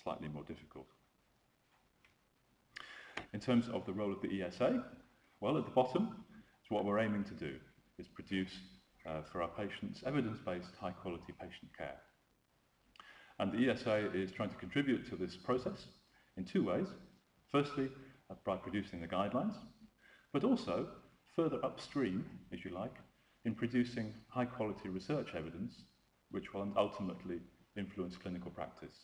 slightly more difficult. In terms of the role of the ESA, well, at the bottom, it's what we're aiming to do, is produce for our patients evidence-based, high-quality patient care. And the ESA is trying to contribute to this process in two ways. Firstly, by producing the guidelines, but also further upstream, if you like, in producing high-quality research evidence, which will ultimately influence clinical practice.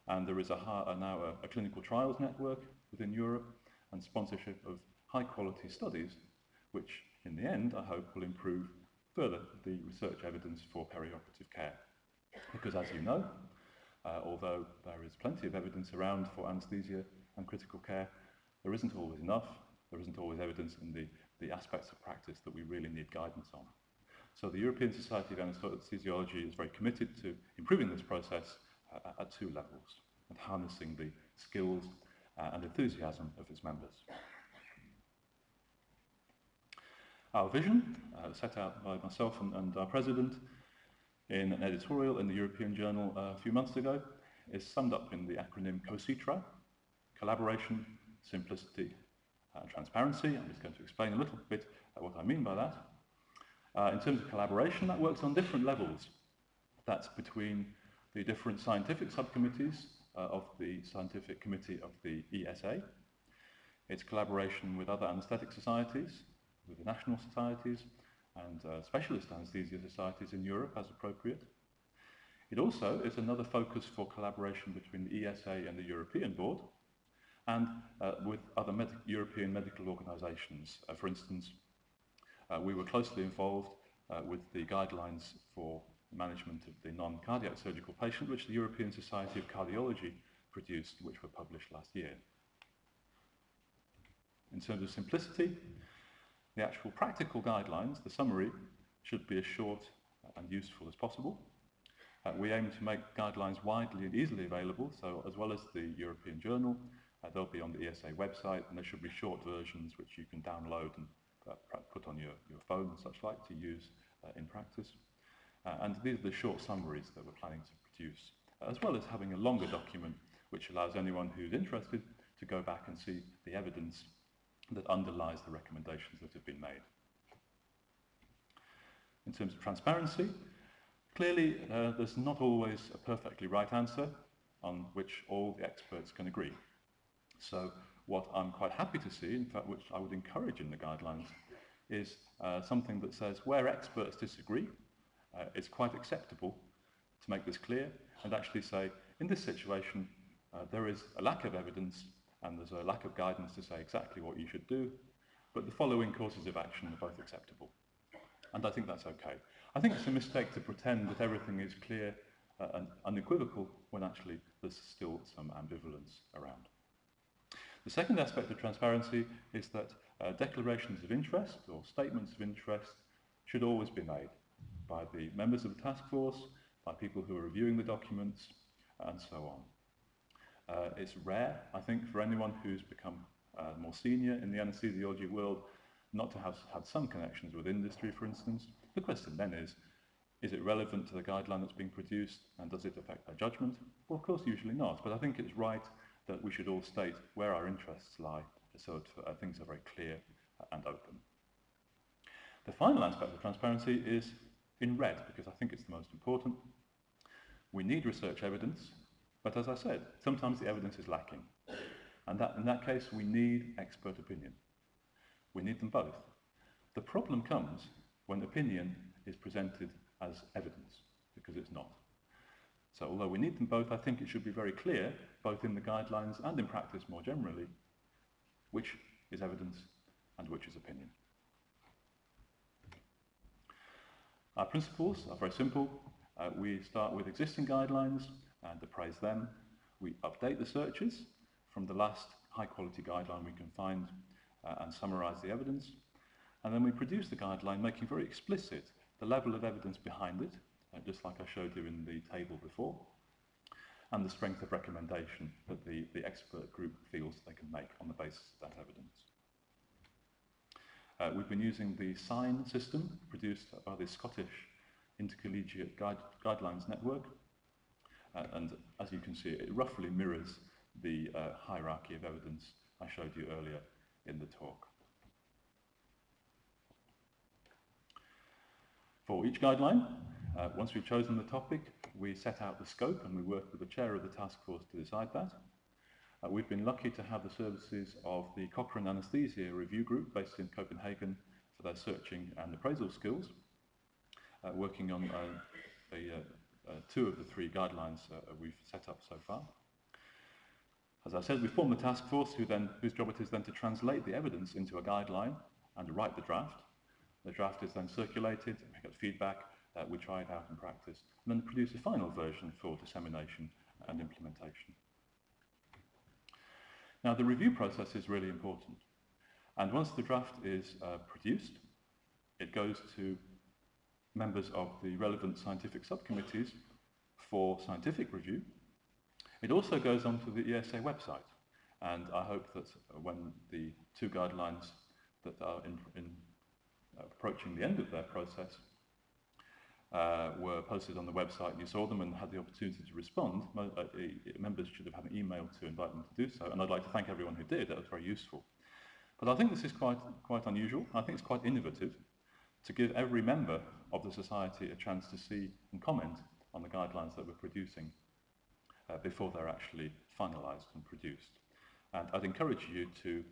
And there is now a clinical trials network within Europe and sponsorship of high-quality studies, which in the end, I hope, will improve further the research evidence for perioperative care. Because as you know, although there is plenty of evidence around for anaesthesia and critical care, there isn't always enough. There isn't always evidence in the aspects of practice that we really need guidance on. So the European Society of Anaesthesiology is very committed to improving this process at two levels and harnessing the skills and enthusiasm of its members. Our vision, set out by myself and our president in an editorial in the European Journal a few months ago, is summed up in the acronym COSITRA: collaboration, simplicity, and transparency. I'm just going to explain a little bit what I mean by that. In terms of collaboration, that works on different levels. That's between the different scientific subcommittees of the Scientific Committee of the ESA. It's collaboration with other anaesthetic societies, with the national societies, and specialist anaesthesia societies in Europe as appropriate. It also is another focus for collaboration between the ESA and the European Board, and with other European medical organisations. For instance, we were closely involved with the guidelines for management of the non-cardiac surgical patient, which the European Society of Cardiology produced, which were published last year. In terms of simplicity, the actual practical guidelines, the summary, should be as short and useful as possible. We aim to make guidelines widely and easily available, so as well as the European Journal, they'll be on the ESA website, and there should be short versions which you can download and put on your phone and such like to use in practice. And these are the short summaries that we're planning to produce, as well as having a longer document which allows anyone who's interested to go back and see the evidence that underlies the recommendations that have been made. In terms of transparency, clearly there's not always a perfectly right answer on which all the experts can agree. So what I'm quite happy to see, in fact which I would encourage in the guidelines, is something that says where experts disagree, it's quite acceptable to make this clear and actually say, in this situation, there is a lack of evidence and there's a lack of guidance to say exactly what you should do, but the following courses of action are both acceptable. And I think that's okay. I think it's a mistake to pretend that everything is clear and unequivocal when actually there's still some ambivalence around. The second aspect of transparency is that declarations of interest or statements of interest should always be made by the members of the task force, by people who are reviewing the documents, and so on. It's rare, I think, for anyone who's become more senior in the anaesthesiology world not to have had some connections with industry, for instance. The question then is it relevant to the guideline that's being produced, and does it affect their judgment? Well, of course, usually not, but I think it's right that we should all state where our interests lie so that things are very clear and open. The final aspect of transparency is in red, because I think it's the most important. We need research evidence, but as I said, sometimes the evidence is lacking. And in that case, we need expert opinion. We need them both. The problem comes when opinion is presented as evidence, because it's not. So although we need them both, I think it should be very clear, both in the guidelines and in practice more generally, which is evidence and which is opinion. Our principles are very simple. We start with existing guidelines and appraise them. We update the searches from the last high-quality guideline we can find and summarise the evidence. And then we produce the guideline, making very explicit the level of evidence behind it, just like I showed you in the table before, and the strength of recommendation that the expert group feels they can make on the basis of that evidence. We've been using the SIGN system produced by the Scottish Intercollegiate Guidelines Network, And as you can see, it roughly mirrors the hierarchy of evidence I showed you earlier in the talk. For each guideline, once we've chosen the topic, we set out the scope and we work with the chair of the task force to decide that. We've been lucky to have the services of the Cochrane Anaesthesia Review Group based in Copenhagen for their searching and appraisal skills, working on two of the three guidelines we've set up so far. As I said, we formed the task force whose job it is then to translate the evidence into a guideline and to write the draft. The draft is then circulated, we get feedback, we try it out in practice, and then produce a final version for dissemination and implementation. Now, the review process is really important. And once the draft is produced, it goes to members of the relevant scientific subcommittees for scientific review. It also goes onto the ESA website. And I hope that when the two guidelines that are approaching the end of their process were posted on the website, you saw them and had the opportunity to respond, members should have had an email to invite them to do so, and I'd like to thank everyone who did. That was very useful. But I think this is quite unusual. I think it's quite innovative to give every member of the society a chance to see and comment on the guidelines that we're producing before they're actually finalised and produced. And I'd encourage you to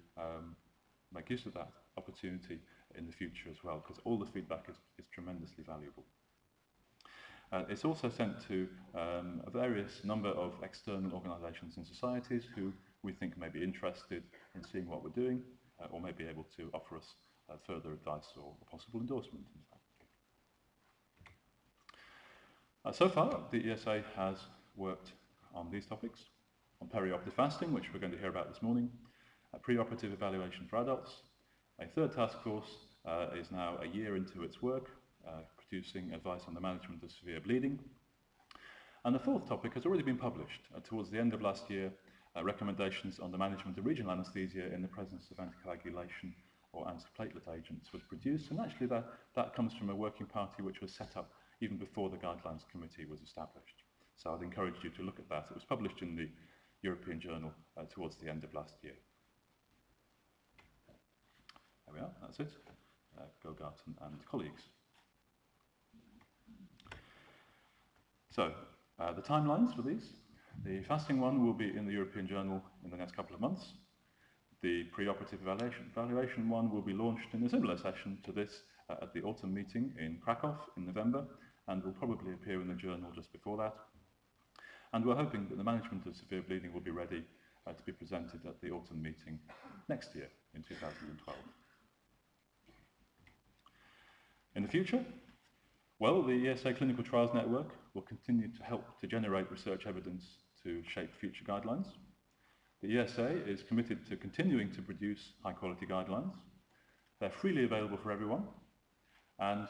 make use of that opportunity in the future as well, because all the feedback is tremendously valuable. It's also sent to a various number of external organisations and societies who we think may be interested in seeing what we're doing, or may be able to offer us further advice or possible endorsement, in fact. So far, the ESA has worked on these topics, on perioperative fasting, which we're going to hear about this morning, preoperative evaluation for adults. A third task force is now a year into its work, producing advice on the management of severe bleeding. And the fourth topic has already been published towards the end of last year, recommendations on the management of regional anaesthesia in the presence of anticoagulation or antiplatelet agents was produced, and actually that comes from a working party which was set up even before the Guidelines Committee was established. So I'd encourage you to look at that. It was published in the European Journal towards the end of last year. There we are, that's it. Gogart and colleagues. So, the timelines for these. The fasting one will be in the European Journal in the next couple of months. The preoperative evaluation one will be launched in a similar session to this at the autumn meeting in Krakow in November, and will probably appear in the journal just before that. And we're hoping that the management of severe bleeding will be ready to be presented at the autumn meeting next year, in 2012. In the future, well, the ESA Clinical Trials Network will continue to help to generate research evidence to shape future guidelines. The ESA is committed to continuing to produce high-quality guidelines. They're freely available for everyone, and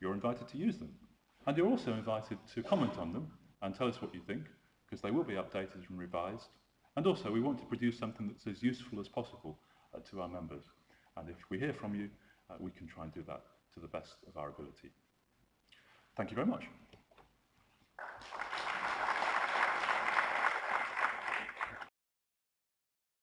you're invited to use them. And you're also invited to comment on them and tell us what you think, because they will be updated and revised. And also, we want to produce something that's as useful as possible to our members. And if we hear from you, we can try and do that to the best of our ability. Thank you very much.